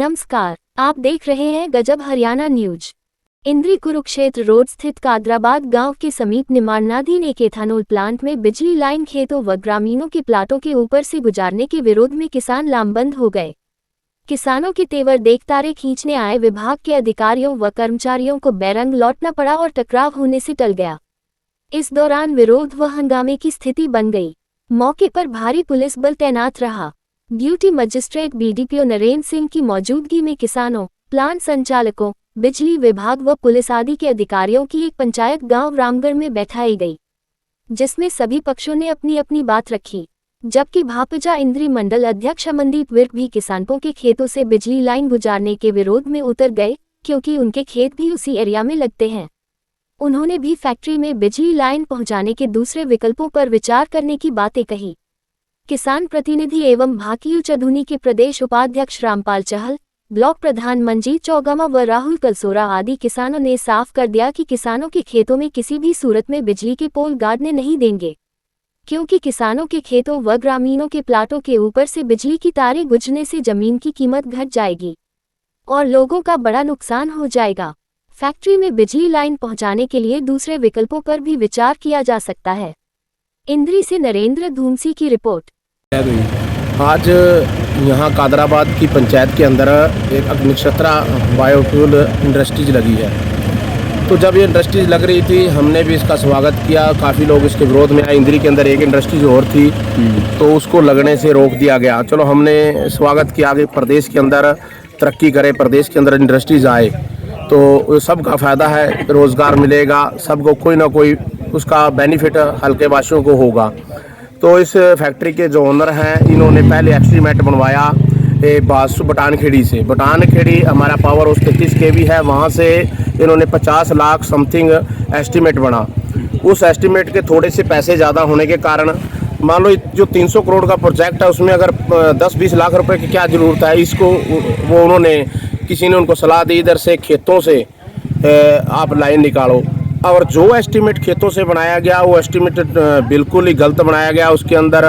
नमस्कार, आप देख रहे हैं गजब हरियाणा न्यूज। इंद्री कुरुक्षेत्र रोड स्थित कादराबाद गांव के समीप निर्माणाधीन एक एथानॉल प्लांट में बिजली लाइन खेतों व ग्रामीणों के प्लाटों के ऊपर से गुजारने के विरोध में किसान लामबंद हो गए। किसानों के तेवर देख तारे खींचने आए विभाग के अधिकारियों व कर्मचारियों को बेरंग लौटना पड़ा और टकराव होने से टल गया। इस दौरान विरोध व हंगामे की स्थिति बन गई। मौके पर भारी पुलिस बल तैनात रहा। Duty magistrate BDPO Narendra Singh की मौजूदगी में किसानों, प्लांट संचालकों, बिजली विभाग व पुलिस आदि के अधिकारियों की एक पंचायत गांव रामगढ़ में बैठाई गई, जिसमें सभी पक्षों ने अपनी अपनी बात रखी। जबकि भापजा इंद्री मंडल अध्यक्ष अमनदीप विर्क भी किसानों के खेतों से बिजली लाइन गुजारने के विरोध में उतर गए, क्योंकि उनके खेत भी उसी एरिया में लगते हैं। उन्होंने भी फैक्ट्री में बिजली लाइन पहुंचाने के दूसरे विकल्पों पर विचार करने की बातें कही। किसान प्रतिनिधि एवं भाकियू चधुनी के प्रदेश उपाध्यक्ष रामपाल चहल, ब्लॉक प्रधान मंजीत चौगामा व राहुल कलसोरा आदि किसानों ने साफ कर दिया कि किसानों के खेतों में किसी भी सूरत में बिजली के पोल गाड़ने नहीं देंगे, क्योंकि किसानों के खेतों व ग्रामीणों के प्लाटों के ऊपर से बिजली की तारें गुजरने से जमीन की कीमत घट जाएगी और लोगों का बड़ा नुकसान हो जाएगा। फैक्ट्री में बिजली लाइन पहुंचाने के लिए दूसरे विकल्पों पर भी विचार किया जा सकता है। इंद्री से नरेंद्र धूमसी की रिपोर्ट। आज यहाँ कादराबाद की पंचायत के अंदर एक अग्निक्षत्रा बायोफ्यूल इंडस्ट्रीज लगी है। तो जब ये इंडस्ट्रीज लग रही थी, हमने भी इसका स्वागत किया। काफ़ी लोग इसके विरोध में आए। इंद्री के अंदर एक इंडस्ट्रीज और थी, तो उसको लगने से रोक दिया गया। चलो, हमने स्वागत किया कि प्रदेश के अंदर तरक्की करे, प्रदेश के अंदर इंडस्ट्रीज आए तो सबका फ़ायदा है, रोज़गार मिलेगा, सबको कोई ना कोई उसका बेनिफिट हल्के वासियों को होगा। तो इस फैक्ट्री के जो ओनर हैं, इन्होंने पहले एस्टीमेट बनवाया बासु बटानखेड़ी से। बटानखेड़ी हमारा पावर हाउस 33 kV है, वहाँ से इन्होंने 50 लाख समथिंग एस्टीमेट बना। उस एस्टीमेट के थोड़े से पैसे ज़्यादा होने के कारण, मान लो जो 300 करोड़ का प्रोजेक्ट है, उसमें अगर 10-20 लाख रुपए की क्या ज़रूरत है, इसको वो उन्होंने किसी ने उनको सलाह दी, इधर से खेतों से आप लाइन निकालो। और जो एस्टीमेट खेतों से बनाया गया, वो एस्टीमेट बिल्कुल ही गलत बनाया गया। उसके अंदर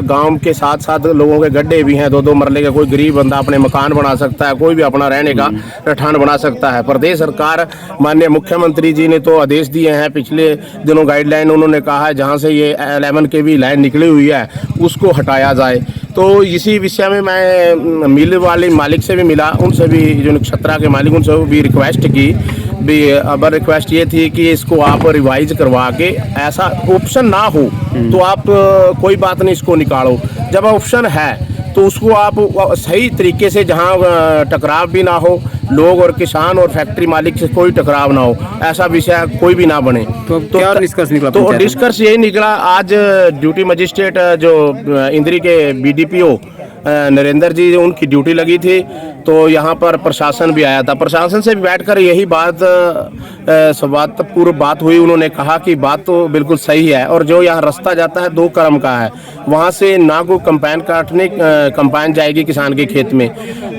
गांव के साथ साथ लोगों के गड्ढे भी हैं, 2-2 मरले का। कोई गरीब बंदा अपने मकान बना सकता है, कोई भी अपना रहने का रहठान बना सकता है। प्रदेश सरकार, माननीय मुख्यमंत्री जी ने तो आदेश दिए हैं, पिछले दिनों गाइडलाइन उन्होंने कहा है जहां से ये 11 kV लाइन निकली हुई है उसको हटाया जाए। तो इसी विषय में मैं मिल वाले मालिक से भी मिला, उनसे भी, जो नक्षत्रा के मालिक, उनसे भी रिक्वेस्ट की भी। अब रिक्वेस्ट ये थी कि इसको आप रिवाइज करवा के, ऐसा ऑप्शन ना हो तो आप कोई बात नहीं, इसको निकालो। जब ऑप्शन है तो उसको आप सही तरीके से, जहां टकराव भी ना हो, लोग और किसान और फैक्ट्री मालिक से कोई टकराव ना हो, ऐसा विषय कोई भी ना बने। तो क्या निष्कर्ष निकला? तो निष्कर्ष यही निकला। आज ड्यूटी मजिस्ट्रेट जो इंद्री के बीडीपीओ नरेंद्र जी, उनकी ड्यूटी लगी थी, तो यहाँ पर प्रशासन भी आया था। प्रशासन से भी बैठकर यही पूर्व बात हुई। उन्होंने कहा कि बात तो बिल्कुल सही है, और जो यहाँ रास्ता जाता है 2 क्रम का है, वहाँ से ना कोई कंपाइन जाएगी किसान के खेत में,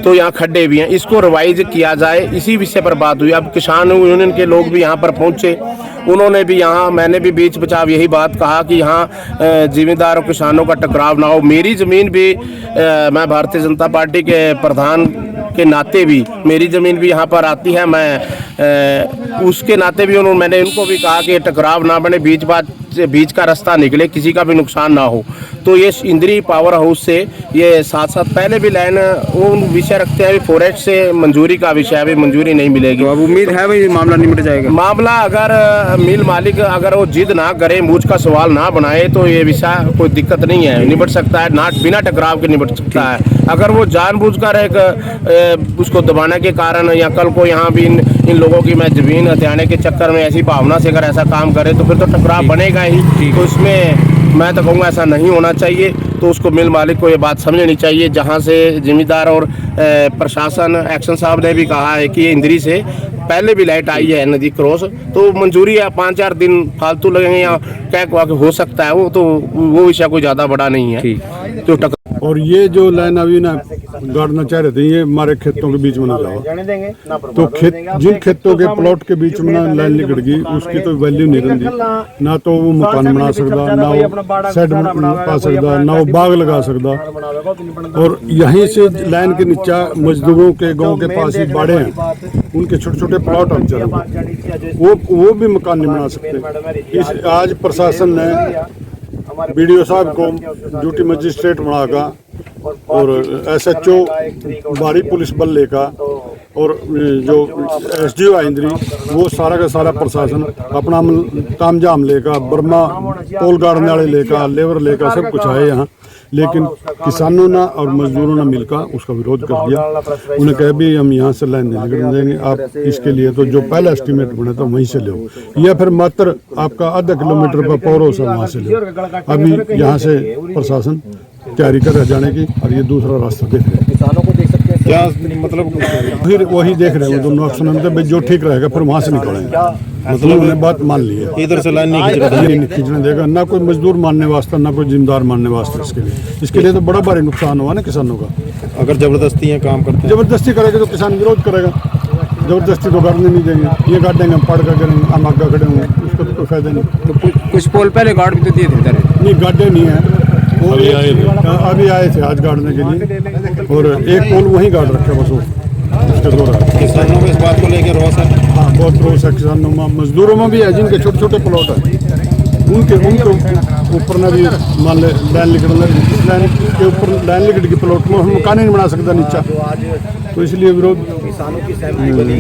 तो यहाँ खड्डे भी हैं, इसको रिवाइज किया जाए, इसी विषय पर बात हुई। अब किसान यूनियन के लोग भी यहाँ पर पहुँचे, उन्होंने भी यहाँ, मैंने भी बीच बचाव यही बात कहा कि यहाँ जिम्मेदार और किसानों का टकराव ना हो। मेरी ज़मीन भी, मैं भारतीय जनता पार्टी के प्रधान के नाते भी, मेरी ज़मीन भी यहाँ पर आती है। मैं उसके नाते भी मैंने उनको भी कहा कि टकराव ना बने, बीच का रास्ता निकले, किसी का भी नुकसान ना हो। तो ये इंद्री पावर हाउस से ये साथ साथ पहले भी लाइन वो विषय रखते हैं, फॉरेस्ट से मंजूरी का विषय, अभी मंजूरी नहीं मिलेगी। तो अब उम्मीद है भाई मामला निपट जाएगा। मामला अगर मिल मालिक अगर वो जिद ना करे, मूझ का सवाल ना बनाए, तो ये विषय कोई दिक्कत नहीं है, निपट सकता है, ना बिना टकराव के निपट सकता है। अगर वो जानबूझकर एक उसको दबाने के कारण, या कल को यहाँ भी इन लोगों की मैं जमीन हथियाने के चक्कर में ऐसी भावना से अगर ऐसा काम करे, तो फिर तो टकराव बनेगा ही। तो इसमें मैं तो कहूँगा ऐसा नहीं होना चाहिए। तो उसको मिल मालिक को ये बात समझनी चाहिए, जहाँ से जिम्मेदार और प्रशासन, एक्शन साहब ने भी कहा है कि इंद्री से पहले भी लाइट आई है नदी क्रॉस, तो मंजूरी है, 5-4 दिन फालतू लगेंगे या क्या हो सकता है, वो तो वो विषय कोई ज़्यादा बड़ा नहीं है। तो और ये जो लाइन अभी ना गाड़ना चाह रहे थे, ये हमारे खेतों के बीच में ना जाओ, तो जिन खेतों के प्लॉट के बीच में ना लाइन निकल गई, उसकी तो वैल्यू नहीं रहती। ना तो वो मकान बना सकता, ना वो शेड पा सकता, ना वो बाग लगा सकता। और यहीं से लाइन के नीचे मजदूरों के गांव के पास ही बाड़े हैं, उनके छोटे छोटे प्लॉट हम चल वो भी मकान नहीं बना सकते। आज प्रशासन ने बीडीओ साहब को ड्यूटी मजिस्ट्रेट बनाकर और SHO बाहरी पुलिस बल लेकर और जो SDO इंद्री, वो सारा का सारा प्रशासन अपना तामझाम लेकर, बर्मा पोल गाड़ने वाले लेकर, लेबर लेकर सब कुछ आए यहाँ। लेकिन किसानों ने और मजदूरों ने मिलकर उसका विरोध कर दिया। उन्हें कहा भी हम यहाँ से लाइन नहीं निकलने देंगे, आप इसके लिए तो जो पहला एस्टीमेट बना था वहीं से लो, या फिर मात्र आपका आधा किलोमीटर पर पौरों से वहाँ से लो। अभी यहाँ से प्रशासन तैयारी कर रहे जाने की, और ये दूसरा रास्ता देख रहे हैं। किसानों को देख सकते हैं क्या मतलब फिर वही देख रहे हैं, वो दोनों ऑप्शन में भाई जो ठीक रहेगा फिर वहाँ से निकलेंगे। मतलब उन्होंने बात मान ली है, इधर से लाइन नहीं खींचने देगा, ना कोई मजदूर मानने वास्ते, ना कोई जिम्मेदार मानने वास्ते। इसके लिए तो बड़ा भारी नुकसान हुआ ना किसानों का। अगर जबरदस्ती यहाँ काम करते हैं, जबरदस्ती करेगा तो किसान विरोध करेगा, जबरदस्ती तो करने नहीं देंगे। ये गाड़ देंगे, हम पढ़ कर करेंगे, हम आगे खड़े होंगे, उसका तो कोई फायदा नहीं। तो कुछ पोल पहले गार्ड भी तो दिए थे नहीं, गाड़े नहीं है, अभी आए थे आज गाड़ने के लिए, और एक पोल वहीं गाड़ रखे बस वो। किसानों में इस बात को लेकर रोष है। हाँ, बहुत रोष है किसानों में, मजदूरों में भी है, जिनके छोटे छोटे प्लॉट है उनके ऊपर ना भी मान ले लाइन निकलना, लाइन के ऊपर लाइन निकल के प्लॉट में हम मकान ही नहीं बना सकता नीचा। तो इसलिए विरोध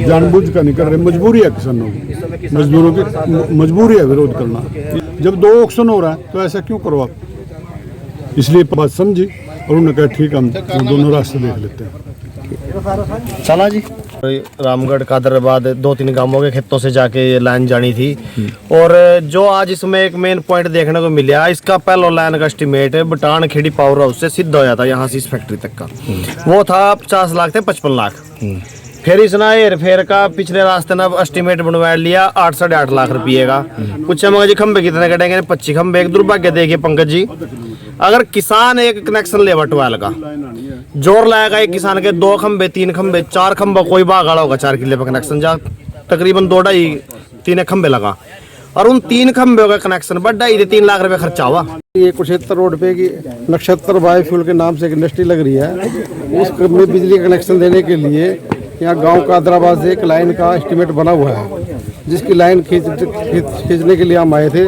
जानबूझ कर नहीं कर रहे, मजबूरी है किसानों की, मजदूरों की मजबूरी है विरोध करना। जब 2 ऑक्शन हो रहा है तो ऐसा क्यों करो आप? इसलिए बात समझी और उन्होंने कहा ठीक, हम दोनों रास्ते देख लेते हैं। चला जी। रामगढ़ कादराबाद 2-3 गांवों के खेतों से जाके ये लाइन जानी थी, और जो आज इसमें एक मेन पॉइंट देखने को मिला, इसका पहला लाइन का एस्टीमेट बटान खेड़ी पावर हाउस से सिद्ध हो जाता यहाँ से इस फैक्ट्री तक का, वो था 50 लाख थे 55 लाख। फिर इसने हेर फेर का पिछले रास्ते ना एस्टीमेट बनवा लिया 8-8.5 लाख रुपये का। पूछा मगर जी खंबे कितने कटेंगे? 25 खंबे। एक दुर्भाग्य देखिए पंकज जी, अगर किसान एक कनेक्शन ले 12 का जोर लाएगा, एक किसान के 2 खंबे 3 खंबे 4 खंबा कोई बागाड़ा होगा 4 किले पर कनेक्शन, जा तकरीबन 2-2.5-3 खंबे लगा, और उन 3 खंबे का कनेक्शन पर 2.5-3 लाख रुपए खर्चा हुआ। ये कुरुक्षेत्र रोड पे की नक्षत्र बायोफ्यूल के नाम से एक इंडस्ट्री लग रही है, उसमें बिजली कनेक्शन देने के लिए यहाँ गांव कादराबाद से एक लाइन का एस्टीमेट बना हुआ है, जिसकी लाइन खींचने के लिए हम आए थे।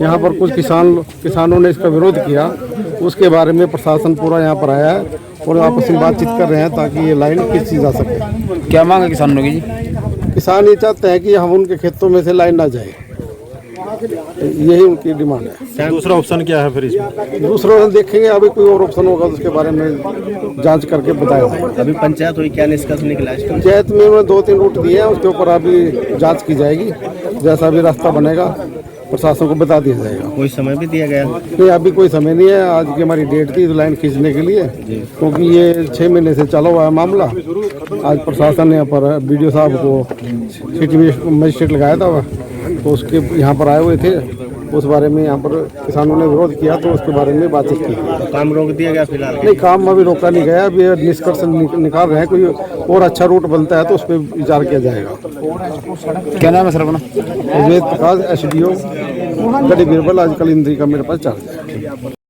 यहाँ पर कुछ किसानों ने इसका विरोध किया, उसके बारे में प्रशासन पूरा यहाँ पर आया है और आपस में बातचीत कर रहे हैं ताकि ये लाइन खींची जा सके। क्या मांग है किसानों की जी? किसान ये चाहते हैं कि हम उनके खेतों में से लाइन ना जाए, यही उनकी डिमांड है। दूसरा ऑप्शन क्या है फिर इसमें? दूसरा ऑप्शन देखेंगे, अभी कोई और ऑप्शन होगा तो उसके बारे में जांच करके बताया जाएगा। अभी पंचायत हुई, क्या निष्कर्ष निकला? पंचायत में उन्होंने 2-3 रूट दिए हैं, उसके ऊपर अभी जांच की जाएगी, जैसा भी रास्ता बनेगा प्रशासन को बता दिया जाएगा। कोई समय भी दिया गया? नहीं, अभी कोई समय नहीं है। आज की हमारी डेट थी लाइन खींचने के लिए, क्योंकि ये 6 महीने से चला हुआ है मामला। आज प्रशासन ने यहाँ पर BDO साहब को सिटी मजिस्ट्रेट लगाया था, तो उसके यहाँ पर आए हुए थे, उस बारे में यहाँ पर किसानों ने विरोध किया, तो उसके बारे में बातचीत की। काम रोक दिया गया फिलहाल? नहीं, काम अभी रोका नहीं गया, अभी निष्कर्ष निकाल रहे हैं, कोई और अच्छा रूट बनता है तो उस पर विचार किया जाएगा। क्या नाम है सर अपना? वेद प्रकाश SDO गढ़ी बीरबल, आजकल इंद्री का मेरे पास चार्ज है।